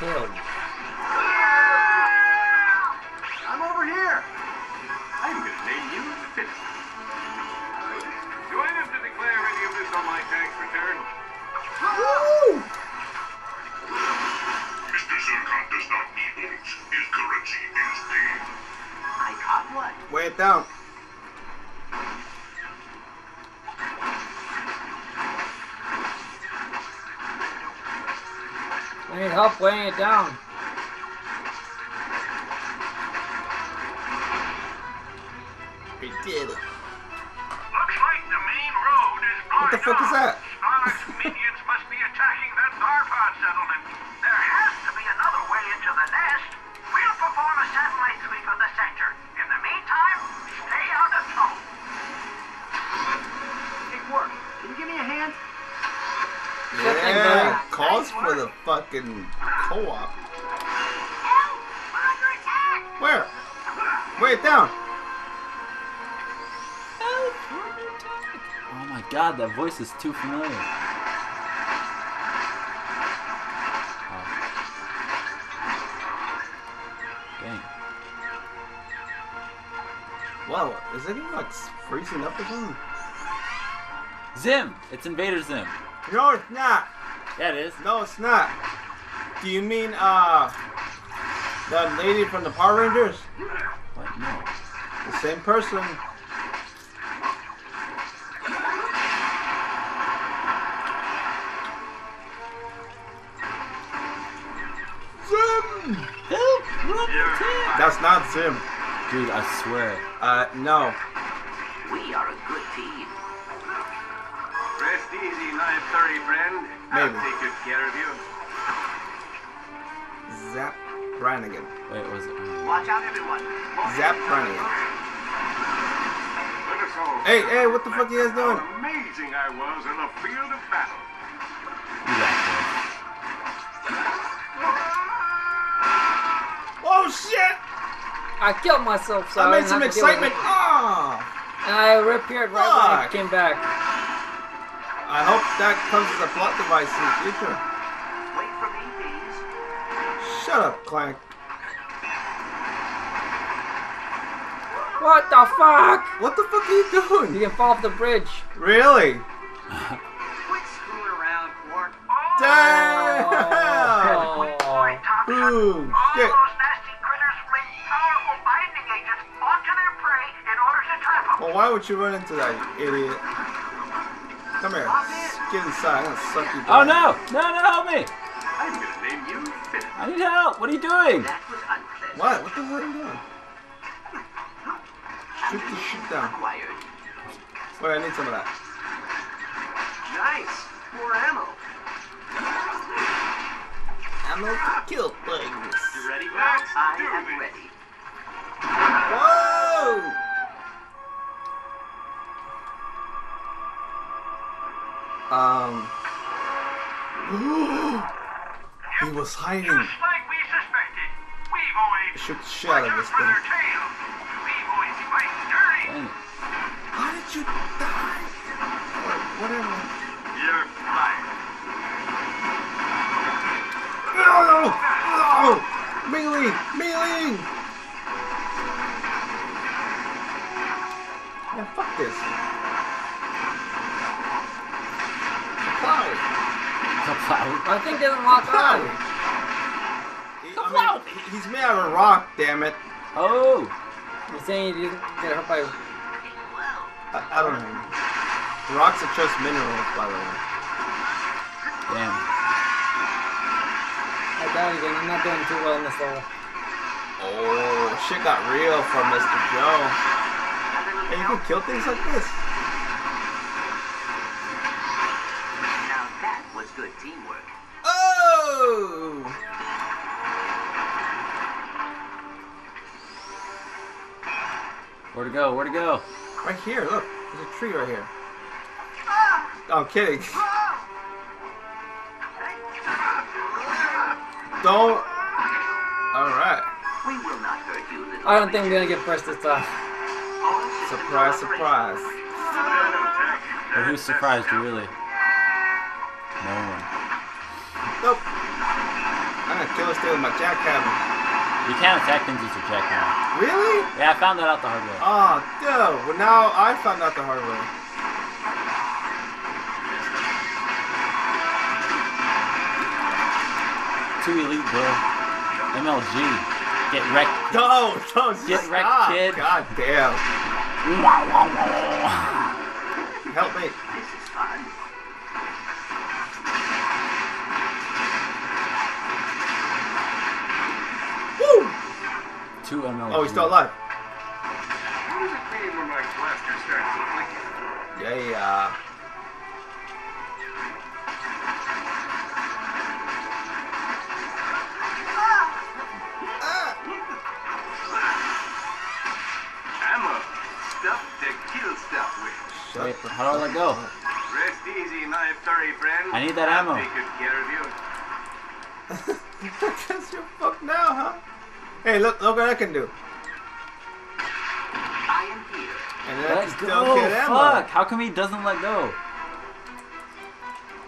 hell? I'm over here. I'm going to name you Fitz. Do I have to declare any of this on my tax return? Woo! Mr. Zircon does not need votes. His currency is paid. I caught one. Weigh it down. I need help weighing it down. We did it. Looks like the main road is blocked. What the fuck is that? Starlight's minions must be attacking that Part-7 settlement. There has to be another way into the nest. We'll perform a satellite sweep of the sector. In the meantime, stay out of trouble. Hey, Quark, can you give me a hand? Yeah, calls for the fucking co-op. Help! We're under attack! Where? Weigh it down. Oh my god, that voice is too familiar. Oh. Dang. Wow, is it even like freezing up or something? Zim! It's Invader Zim. No, it's not. Yeah, it is. No, it's not. Do you mean, that lady from the Power Rangers? What? No. The same person. Zim! Help! Run your team! That's not Zim. Dude, I swear. No. We are a good team. Rest easy, my furry friend. I'll Maybe. take good care of you. Zap Brannigan. Wait, was it? Watch out, everyone. Zap Brannigan. Let us all Hey, hey, what the fuck you guys doing? how amazing I was in the field of battle. You got this. Oh shit! I killed myself, so I made didn't some have to deal with excitement. it. Ah! And I reappeared right when I Fuck. came back. I hope that comes as a plot device in the future. Wait for me, please. Shut up, Clank. What the fuck? What the fuck are you doing? You can fall off the bridge. Really? Quit screwing around, Quark. Damn! Oh. Ooh, All shit. those nasty critters fling powerful binding agents onto their prey in order to trap them. Well, why would you run into that, idiot? Come here. Get inside. I'm gonna suck you Oh down. no! No, no, help me! I'm gonna name you Fitz. I need help! What are you doing? That was unpleasant. What? What the hell are you doing? Shoot this shit down. Acquired. Wait, I need some of that. Nice. More ammo. Ammo to kill things. You ready, Let's I do am this. ready. Whoa! He was hiding. Just like we suspected, we've always Shoot the shit out of this for thing. their tail. We've always fight dirty. Dang it. How did you die? Or whatever. You're fired. No! No! Melee! Melee! Yeah, fuck this. Supply! My thing doesn't lock on. He's made out of rock, damn it. Oh! You're saying you didn't get hurt by... I don't know. Rocks are just minerals, by the way. Damn. I died again. I'm not doing too well in this level. Oh, shit got real for Mr. Joe. Hey, you can kill things like this. Now that was good teamwork. Oh! Where to go? Where to go? Right here, look. There's a tree right here. I'm kidding. Don't. Alright. We will not hurt you, little I don't think I'm gonna get first this time. Surprise, surprise. Or who's surprised you, really? No one. Nope. I'm gonna kill this thing with my jackhammer. You can't attack things with your jackhammer. Really? Yeah, I found that out the hard way. Oh, dude. Well, now I found out the hard way. Too elite, bro. MLG. Get wrecked. Don't Get stop. wrecked, kid. God damn. Help me. This is fun. Woo! 2 MLG. Oh, he's still alive. What does it mean when my blaster starts clicking? Yeah. Ammo. Stuff to kill stuff with. Wait, how do I let go? Rest easy, my furry friend. I need that ammo. I'll take good care of you. Guess you're fucked now, huh? Hey, look what I can do. I am here. And then I Let can still go. get ammo. Fuck. How come he doesn't let go?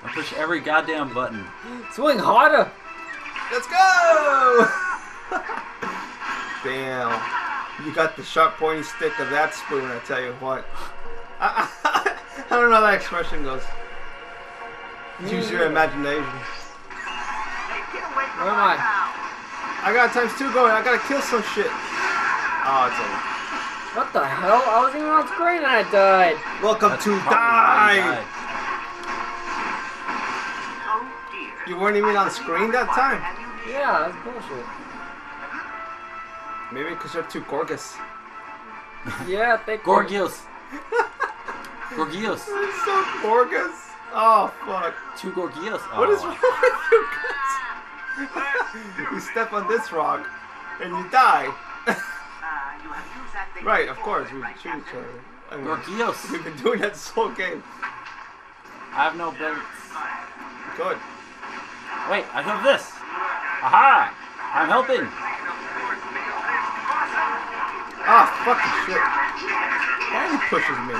I push every goddamn button. Swing harder. Let's go! Damn. You got the sharp pointy stick of that spoon, I tell you what. I don't know how that expression goes. Use your imagination. Hey, get away from Where am my I? house. I got ×2 going. I gotta kill some shit. Oh, it's over. What the hell? I wasn't even on screen and I died. Welcome That's to probably why he Die! died. Oh dear. You weren't even on screen that time? Yeah, that's bullshit. Maybe because you're too gorgeous. Yeah, they Gorgios. Gorgios. It's so gorgeous. Oh, fuck. 2 Gorgios. Oh. What is wrong with you guys? You step on this rock and you die. You have used that thing Right, of before, course. We right, shoot each Captain? other. I mean, Gorgios. we've been doing that this whole game. I have no bullets. Good. Wait, I have this. Aha! I'm helping. Ah, fucking shit. Why he pushes me?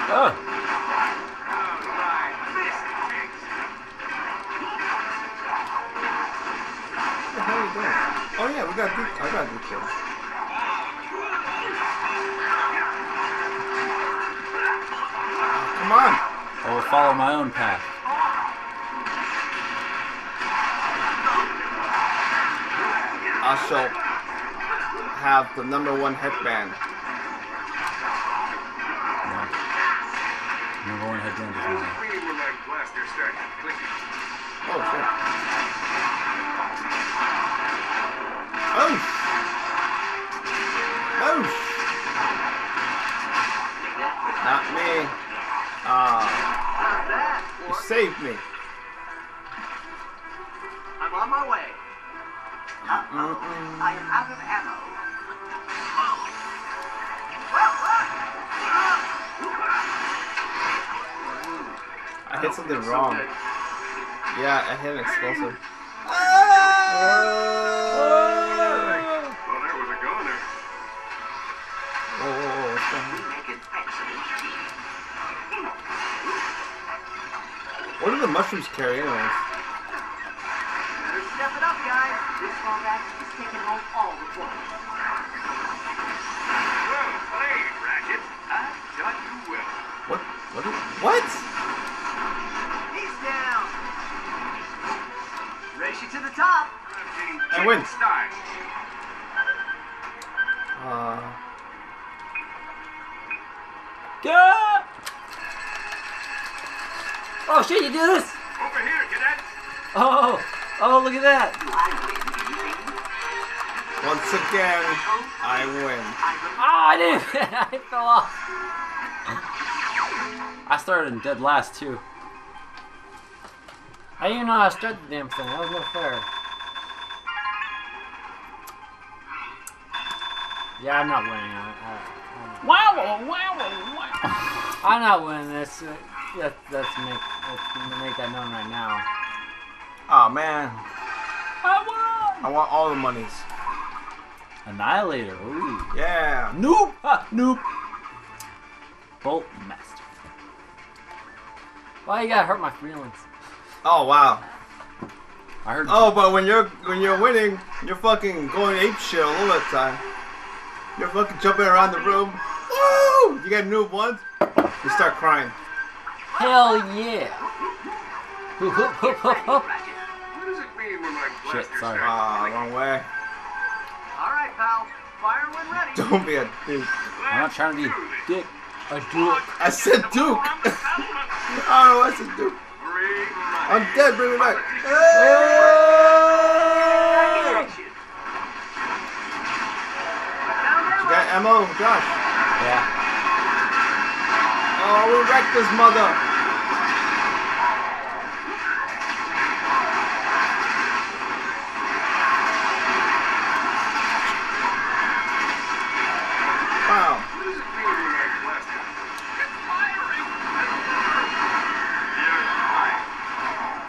Oh. What the hell are you doing? Oh yeah, I got decoy. Come on. I will follow my own path. I shall have the #1 headband. No. Number 1 headband is What does mine. it mean when my blaster starts clicking? Oh shit. Oh! Oh! Not me. Ah, How's that? you saved me. I'm on my way. Uh-oh. I am out of ammo. I hit something wrong. Yeah, I hit an explosive. Well, there was a goner. Whoa, whoa, whoa, what's going on? Make an excellent team. What do the mushrooms carry anyways? Step it up, guys. This combat is taking home all the points. Well played, Ratchet. I've done you well. What? What? He's down. Race you to the top. I win. Style. Yeah! Oh shit, you do this? Over here, cadets. Oh! Oh, look at that! Do I win anything? Once again, I win. Oh, I didn't. I fell off. I started in dead last, too. I didn't even know how to start the damn thing. That was no fair. Yeah, I'm not winning. Wow! Wow! Wow! I'm not winning this. Let's make that known right now. Oh man, I won! I want all the monies. Annihilator. Ooh. Yeah. Noob! Ha! Noob! Bolt Master. Why you gotta hurt my feelings? Oh wow. I heard. Oh, but when you're winning, you're fucking going ape shit all over the time. You're fucking jumping around the room. Woo! You get noob once, you start crying. Hell yeah. Hoop, hoop, hoop, hoop, hoop. What does it mean when my Shit, blaster sorry. stacks? Wrong way. All right, pal. Fire when ready. Don't be a duke. I'm not trying to be a dick. A duke. I said duke. I don't know what I said duke. I'm dead, bring me back. Hey! You got ammo, Josh? Yeah. Oh, we wrecked this mother. Wow.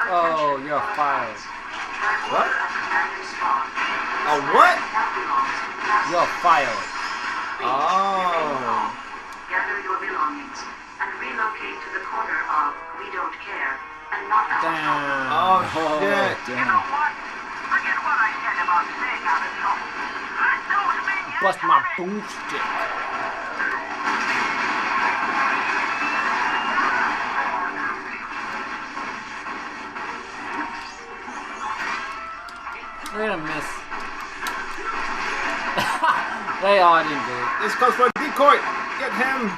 Oh, you're fired. What? A what? You're fired. Oh. Gather your belongings and relocate to the corner of We Don't Care and not Damn. Oh, shit. You know what? Forget what I said about staying out of trouble. Let those minions Bust my boomstick. We're gonna miss. They all didn't do it. This comes for a decoy. Get him.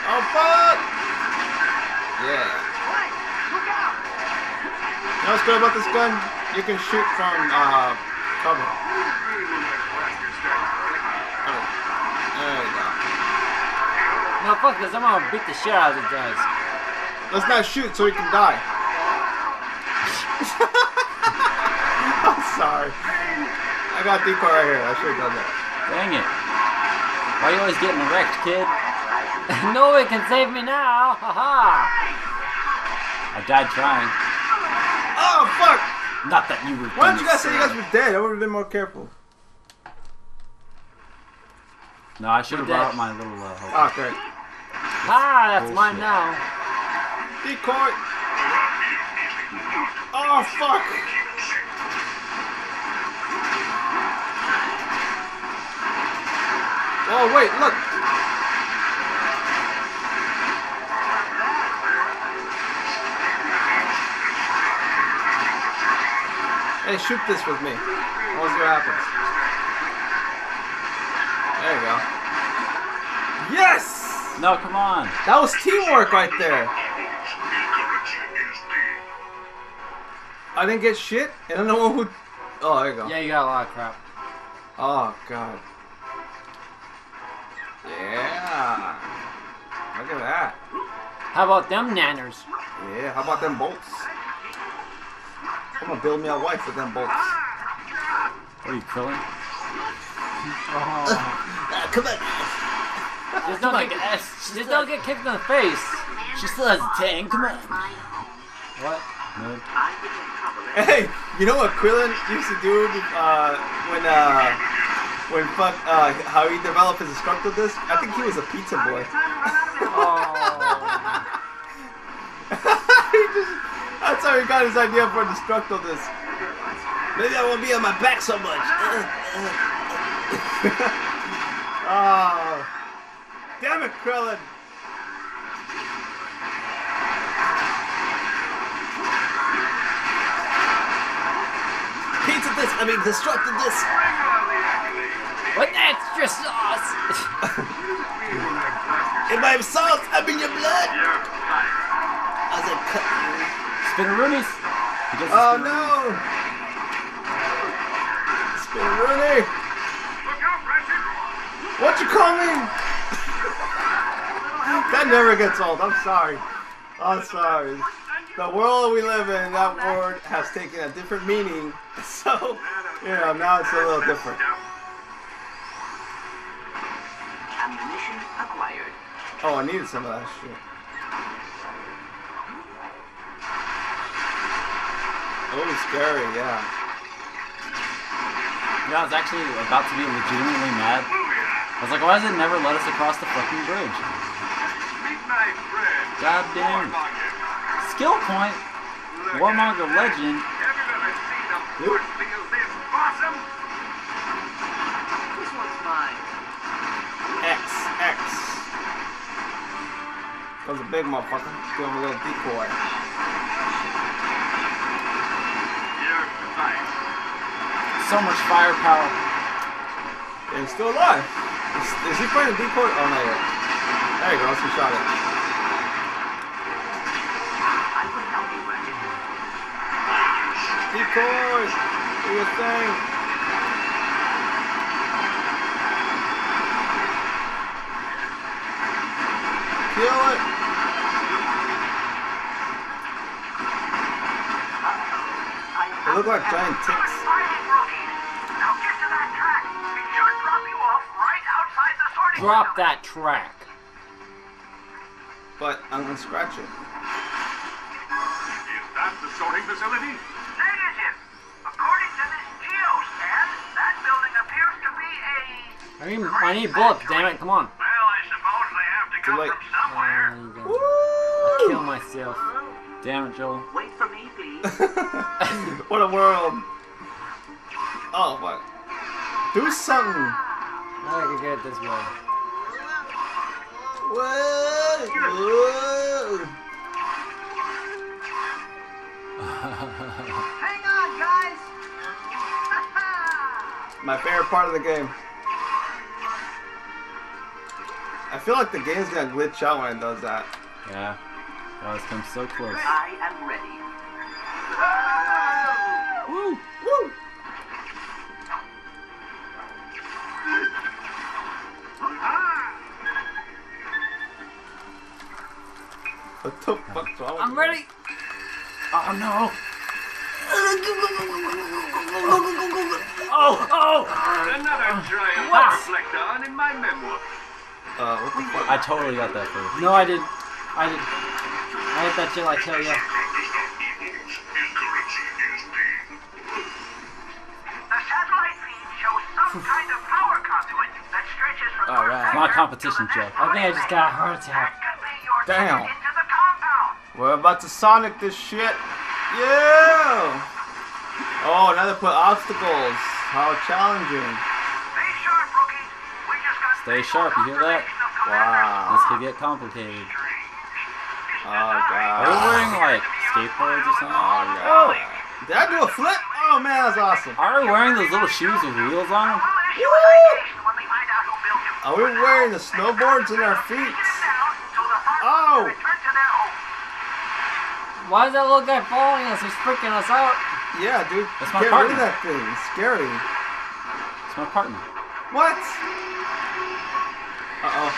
Oh, fuck. Yeah. You know what's good about this gun? You can shoot from cover. Oh, there you go. No, fuck this. I'm gonna beat the shit out of these guys. Let's not shoot so he can die. I'm sorry. I got a decoy right here. I should have done that. Dang it. Why are you always getting wrecked, kid? Nobody can save me now. Haha. I died trying. Oh, fuck. Not that you were. Why didn't you guys say you guys were dead? I would have been more careful. No, I should have We're brought dead. my little. Okay. Ah, that's mine Bullshit. now. Decoy. Oh, fuck. Oh, wait, look. Hey, shoot this with me. We'll see what happens. There you go. Yes! No, come on. That was teamwork right there. I didn't get shit, and I know who. Oh, there you go. Yeah, you got a lot of crap. Oh, God. Yeah. Look at that. How about them nanners? Yeah, how about them bolts? I'm gonna build me a wife with them bolts. What are you killing? Come on. Just don't get kicked in the face. She still has a tank. Come on. What? No. Hey, you know what Krillin used to do when how he developed his destructo disc? I think he was a pizza boy. That's how he got his idea for destructo disc. Maybe I won't be on my back so much. Oh, damn it, Krillin. Pizza disc, I mean destructo disc. What extra sauce? In my salt, I'm in your blood. As I cut you. Spinneroonies. Oh no! Spinneroonie! Look out, Ratchet! What you call me? That never gets old. I'm sorry. I'm sorry. The world we live in, that word has taken a different meaning. So, you know, now it's a little different. Ammunition acquired. Oh, I needed some of that shit. Oh, scary, yeah. Yeah, I was actually about to be legitimately mad. I was like, why does it never let us across the fucking bridge? Meet my friend. God damn. Skill point. Warmonger Legend. Have you ever seen a force field this awesome? This one's mine. X. Comes a big motherfucker. Give him a little decoy. You're fine. So much firepower. And he's still alive. Is he playing a decoy? Oh, no, yet. There you go. He shot it. I would help you, Ratchet. Decoy! Do your thing. Kill it! They look like giant ticks. Fighting rookies. Now get to that track. It should drop you off right outside the sorting Drop facility. that track. But I'm gonna scratch it. Is that the sorting facility? Negative. According to this geoscan, that building appears to be a... I need bullets, damn it, come on. Well, I suppose they have to come late. from somewhere. I'll kill myself. Damn it, Joel. Wait for me, please. What a world! Oh, what? Do something! I can get it this way. Whoa! Hang on, guys. My favorite part of the game. I feel like the game's gonna glitch out when it does that. Yeah. That was come so close. I am ready. Woo! Woo! What the fuck's wrong with I'm you? ready. Oh no! Another giant reflector in my memoir. What the fuck? I totally got that first. No, I didn't. I hit that shit like hell, yeah. The satellite feed shows some kind of power conduit that stretches from All right. It's not a competition, Joe. I think I just got a heart attack. That could be your Damn. ticket into the compound. We're about to Sonic this shit. Yeah! Oh, now they put obstacles. How challenging. Stay sharp, rookies. We just got Stay sharp, you hear that? Wow. This could get complicated. Oh, Are God. we wearing like skateboards or something? Oh, God. Did I do a flip? Oh, man, that's awesome. Are we wearing those little shoes with wheels on them? We'll issue a citation when we find out who built them. Are we wearing the snowboards in our feet? Oh! Oh! Why is that little guy following us? He's freaking us out. Yeah, dude. That's my Get rid partner. of that thing. It's scary. It's my partner. What? Uh-oh.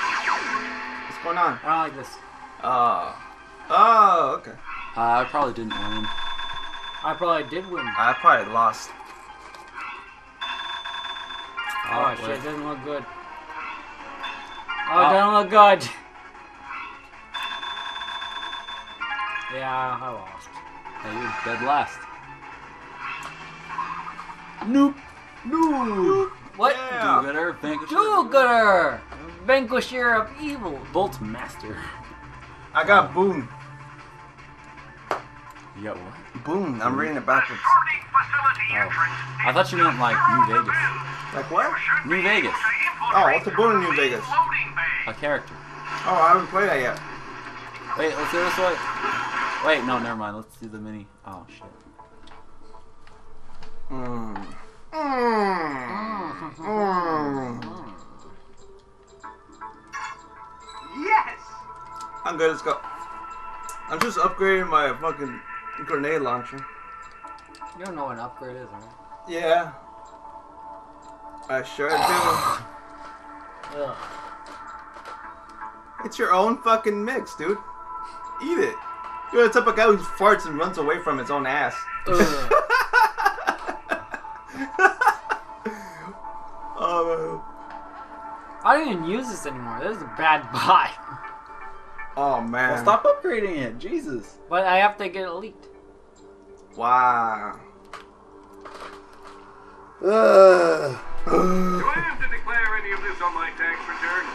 What's going on? I don't like this. Oh, okay. I probably didn't win. I probably did win. I probably lost. Oh, wait. shit, it doesn't look good. Oh, it doesn't look good. Yeah, I lost. Hey, you're dead last. Nope. No. What? Yeah. Do-gooder, vanquisher. Do-gooder! Vanquisher of evil. Bolt master. I got Boone. You got what? Boone. I'm reading it backwards. Sorting facility Oh. entrance. I thought you meant like New Vegas. Like what? New Vegas. Oh, what's a Boone in New Vegas? Loading bay. A character. Oh, I haven't played that yet. Wait, let's do this way. Wait, no, never mind. Let's do the mini. Oh, shit. Yes! I'm good, let's go. I'm just upgrading my fucking grenade launcher. You don't know what an upgrade is, right? Yeah. I sure do. Ugh. It's your own fucking mix, dude. Eat it. You're the type of guy who farts and runs away from his own ass. Ugh. Oh, I don't even use this anymore. This is a bad buy. oh man. Well, stop upgrading it. Jesus. But I have to get elite. Wow. Do I have to declare any of this on my tax return?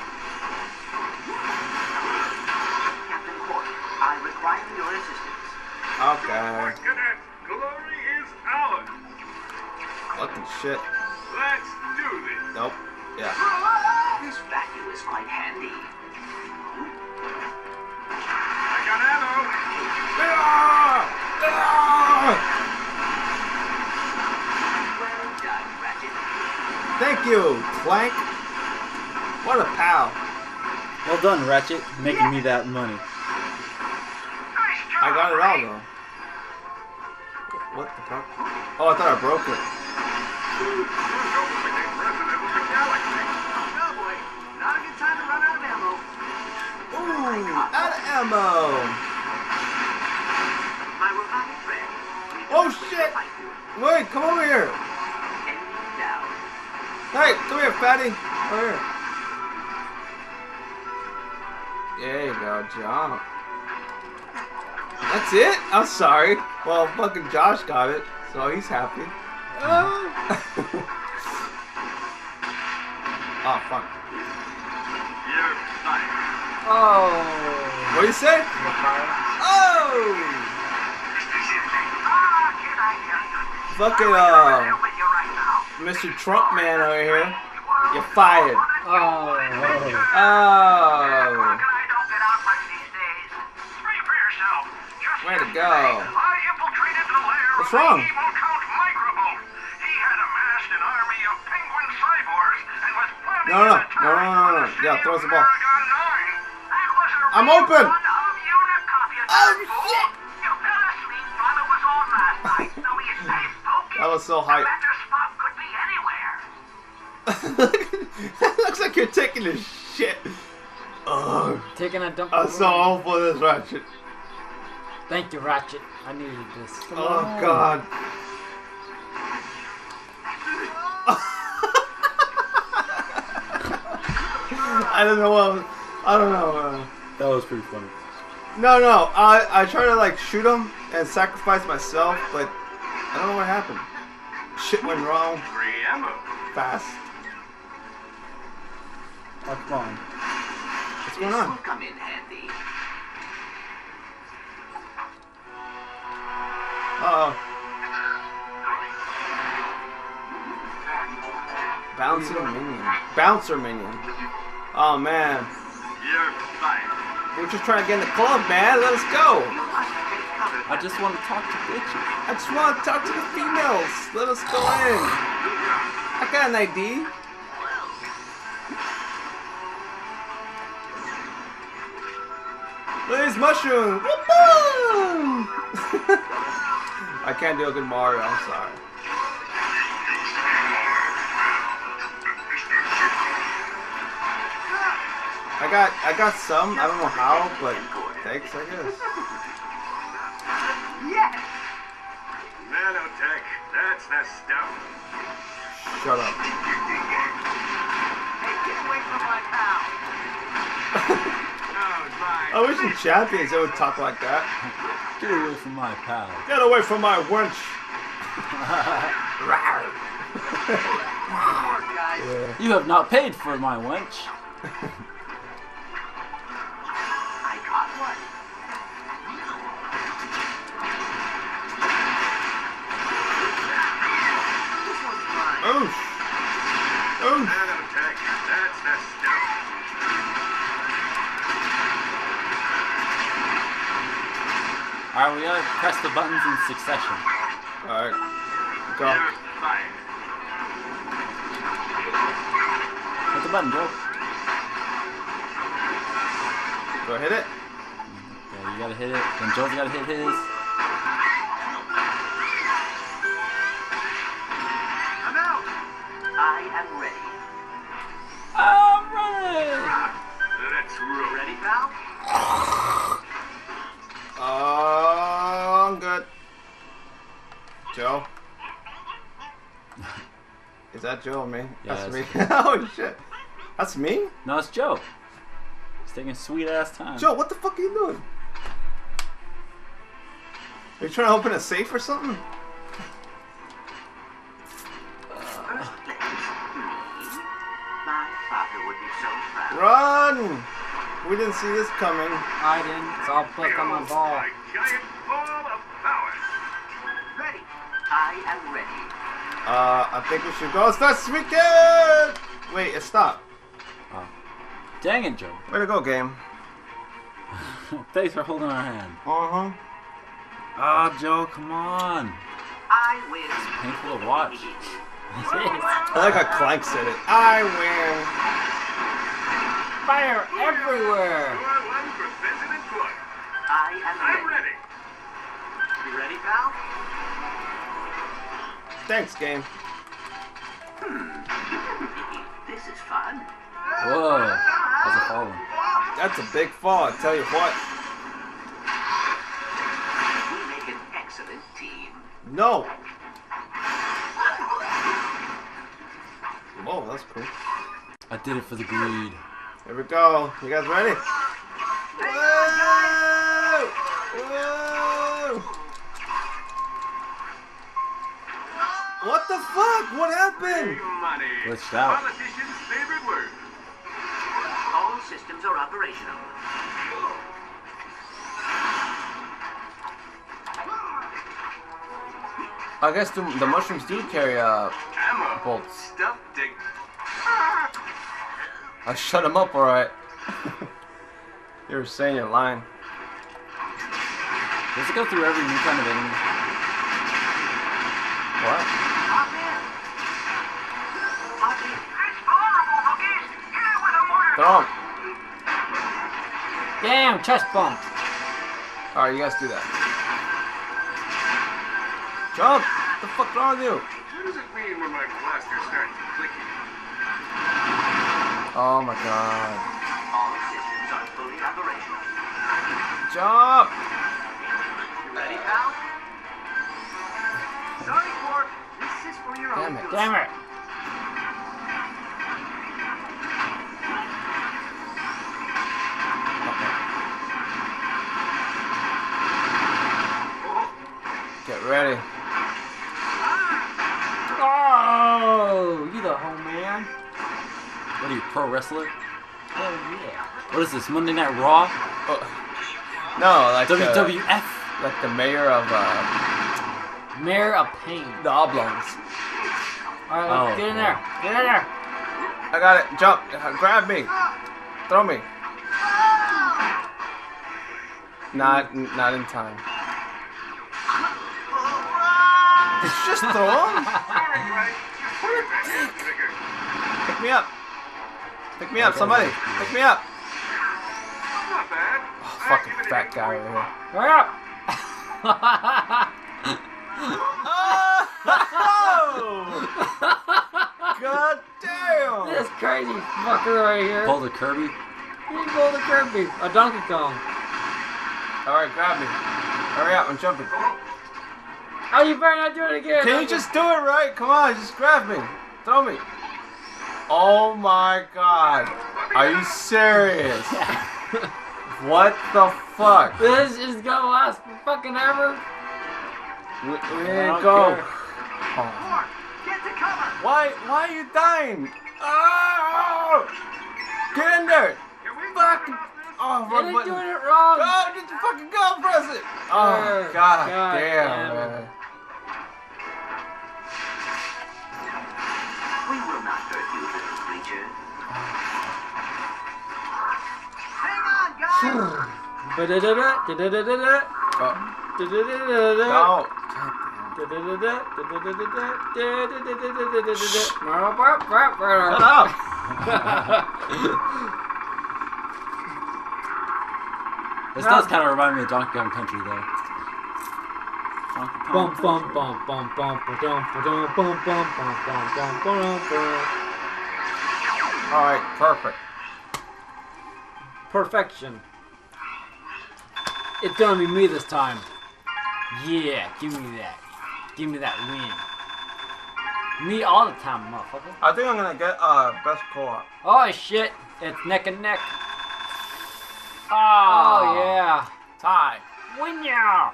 Captain Court, I require your assistance. Okay. Cadet, glory is ours. Fucking shit. Let's do this. Nope. Yeah. This vacuum is quite handy. I got ammo. Well done, Ratchet. Thank you, Clank. What a pal. Well done, Ratchet, making me that money. Nice job, I got it all Ray. though. What the fuck? Oh, I thought I broke it. You're going to become president of the galaxy. Oh boy, not a good time to run out of ammo. Ooh, out of ammo. My robotic friend. Oh shit! Wait, come over here. Enemy down. Hey, come here, fatty. Over here. There you go, jump. That's it? I'm sorry. Well, fucking Josh got it, so he's happy. Oh, fuck. You're fired. Oh. What do you say? Oh! Fucking, With you right now. Mr. Trump man over here. You're fired. Oh. Oh. I don't get out much these days. Speak for yourself. Just Way to yesterday, go. I infiltrated the lair What's of wrong? the evil Count Microbolt. He had amassed an army of penguin cyborgs and was planning No, no, an attack no, no, no, on no. the city Yeah, throw us of the ball. Paragon 9. That was a I'm open. rerun of Unicopy, you Oh, damn fool. shit. You fell asleep while it was on last night, so you stay focused. That was so hype. No better spot could be anywhere. Looks like you're taking a shit. Ugh. Taking a dump. I'm so awful for this Ratchet. Thank you, Ratchet. I needed this. Come Oh on. god. I don't know what. I don't know. That was pretty funny. No. I try to like shoot him and sacrifice myself, but I don't know what happened. Shit went wrong Free ammo. fast. Oh, come on. What's This going on? will come in handy. Uh-oh. Bouncer minion. Oh man. You're fired. We're just trying to get in the club, man. Let us go. You must take cover. I just want to talk to bitches. I just want to talk to the females. Let us go in. I got an ID. Please, mushroom. Woo-hoo! I can't do a good Mario. I'm sorry. I got some. I don't know how, but thanks, I guess. Yes! Nanotech. That's the stuff. Shut up. Hey, get away from my pal! Oh, my. I wish in Champions they would talk like that. Get away from my pal. Get away from my wench. Good work, guys. Yeah. You have not paid for my wench. I got one. This one's mine. Oof. Oof. Nanotech. That's the stuff. Alright, we gotta press the buttons in succession. Alright. Go. You're fired. Hit the button, Joe. Go hit it. Yeah, you gotta hit it. Then Joe's gotta hit his. I'm out. I am ready. Alright! Let's roll. Ready, pal? Oh, I'm good. Joe? Is that Joe or me? Yeah, That's me. that's Oh shit. That's me? No, it's Joe. He's taking sweet ass time. Joe, what the fuck are you doing? Are you trying to open a safe or something? Run! We didn't see this coming. I didn't. It's all put on my ball. A giant ball of power. Ready. I am ready. I think we should go. Start speaking! Wait, it stopped. Oh. Dang it, Joe. Way to go, game. Thanks for holding our hand. Uh-huh. Ah, Joe, come on. I win. Painful to watch. I like how Clank said it. I win. Fire everywhere. Score one for President Clark. I am I'm ready. ready. You ready, pal? Thanks, game. This is fun. Whoa. That's a fall one. That's a big fall, I tell you what. We make an excellent team. No. Whoa, that's cool. I did it for the greed. Here we go. You guys ready? Whoa! Whoa! What the fuck? What happened? Money. Glitched out. Politician's favorite word. All systems are operational. I guess the mushrooms do carry Ammo. bolts. Stuff dig. I shut him up, alright. You were saying your line. Does it go through every new kind of enemy? What? Hop in. Hop in. It's vulnerable, Bookies. Hit it with a mortar. Throw him. Damn, chest bump. Alright, you guys do that. Jump! What the fuck's wrong with you? What does it mean when my blaster starts clicking? Oh my god. All systems are fully operational. Jump! Ready, pal? Sorry, Quark. This is for your Damn own it. good. Damn it. Get ready. Oh, you the whole man. What are you, pro wrestler? Hell yeah. What is this, Monday Night Raw? No, like WWF? like the mayor of Mayor of Pain. the Oblongs. Alright, Oh, let's get in there. Get in there. I got it. Jump. Grab me. Throw me. Not in time. Just throw him. Pick me up. Pick me up, somebody. Pick me up. Not bad. Oh, fucking fat guy over here. Hurry up. Oh! God damn! This crazy fucker right here. Pull the Kirby? You pulled the Kirby. A Donkey Kong. Alright, grab me. Hurry up, I'm jumping. Oh, you better not do it again. Can you just do it right? Come on, just grab me. Throw me. Oh my god. Are you serious? What the fuck? This is gonna last for fucking ever. We I didn't don't go. care. Oh. Get to cover. Why are you dying? Oh! Get in there! Fuck! Oh, You're wrong button. doing it wrong. Oh, just fucking go, press it! Oh, god damn, damn it. man. We will not hurt you, little creature. Hang on, guys. Ba-da-da-da, Oh, da-da-da-da, no. Shut up! This does kind of remind me of Donkey Kong Country, though. Donkey Kong Bum bum Country. bum bum bum ba-dum, ba-dum, bum bum bum bum bum ba-dum, ba-dum. Alright, perfect. Perfection. It's gonna be me this time. Yeah, give me that. Give me that win. Me all the time, motherfucker. I think I'm gonna get best co-op. Oh shit, it's neck and neck. Oh yeah. Tie. Win ya!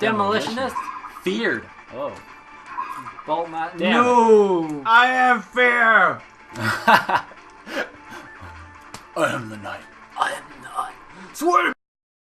Demolitionist? Feared. Oh. Bolt mat. No! I am fear! I am the night. I am not. Swerve!